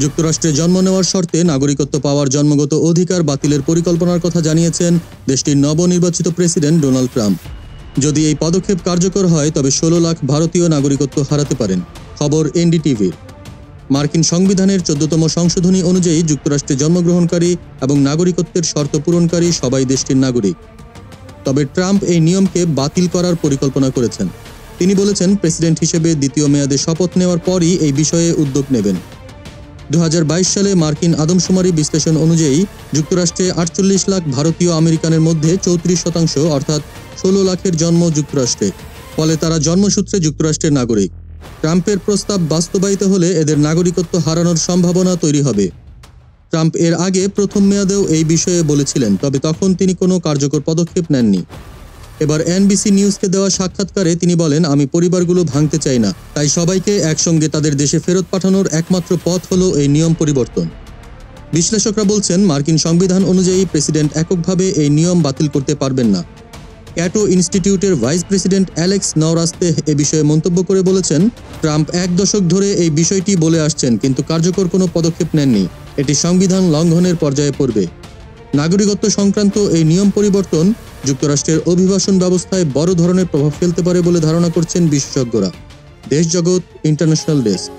যুক্তরাষ্ট্রে জন্ম নেওয়ার শর্তে নাগরিকত্ব পাওয়ার জন্মগত অধিকার বাতিলের পরিকল্পনার কথা জানিয়েছেন দেশটির নবনির্বাচিত প্রেসিডেন্ট ডোনাল্ড ট্রাম্প। যদি এই পদক্ষেপ কার্যকর হয় তবে 16 লাখ ভারতীয় নাগরিকত্ব হারাতে পারেন। খবর এনডিটিভির। মার্কিন সংবিধানের 14তম সংশোধনী অনুযায়ী যুক্তরাষ্ট্রে জন্মগ্রহণকারী এবং নাগরিকত্বের শর্ত পূরণকারী সবাই দেশটির নাগরিক। তবে ট্রাম্প এই নিয়মকে বাতিল করার পরিকল্পনা করেছেন। তিনি বলেছেন, প্রেসিডেন্ট হিসেবে দ্বিতীয় মেয়াদে শপথ নেওয়ার পরই এই বিষয়ে উদ্যোগ নেবেন। 2022 সালে মার্কিন আদমশুমারি বিশ্লেষণ অনুযায়ী যুক্তরাষ্ট্রে 48 লাখ ভারতীয় আমেরিকানের মধ্যে 34% অর্থাৎ 16 লাখের জন্ম যুক্তরাষ্ট্রে। ফলে তারা জন্মসূত্রে যুক্তরাষ্ট্রের নাগরিক। ট্রাম্পের প্রস্তাব বাস্তবায়িত হলে এদের নাগরিকত্ব হারানোর সম্ভাবনা তৈরি হবে। ট্রাম্প এর আগে প্রথম মেয়াদেও এই বিষয়ে বলেছিলেন, তবে তখন তিনি কোনো কার্যকর পদক্ষেপ নেননি। এবার এনবিসি নিউজকে দেওয়া সাক্ষাৎকারে তিনি বলেন, আমি পরিবারগুলো ভাঙতে চাই না, তাই সবাইকে একসঙ্গে তাদের দেশে ফেরত পাঠানোর একমাত্র পথ হলো এই নিয়ম পরিবর্তন। বিশ্লেষকরা বলছেন, মার্কিন সংবিধান অনুযায়ী প্রেসিডেন্ট এককভাবে এই নিয়ম বাতিল করতে পারবেন না। ক্যাটো ইনস্টিটিউটের ভাইস প্রেসিডেন্ট অ্যালেক্স নওরাস্তেহ এ বিষয়ে মন্তব্য করে বলেছেন, ট্রাম্প 1 দশক ধরে এই বিষয়টি বলে আসছেন, কিন্তু কার্যকর কোনো পদক্ষেপ নেননি। এটি সংবিধান লঙ্ঘনের পর্যায়ে পড়বে। নাগরিকত্ব সংক্রান্ত এই নিয়ম পরিবর্তন যুক্তরাষ্ট্রের অভিবাসন ব্যবস্থায় বড় ধরনের প্রভাব ফেলতে পারে বলে ধারণা করছেন বিশেষজ্ঞরা। দেশ জগৎ ইন্টারন্যাশনাল ডেস্ক।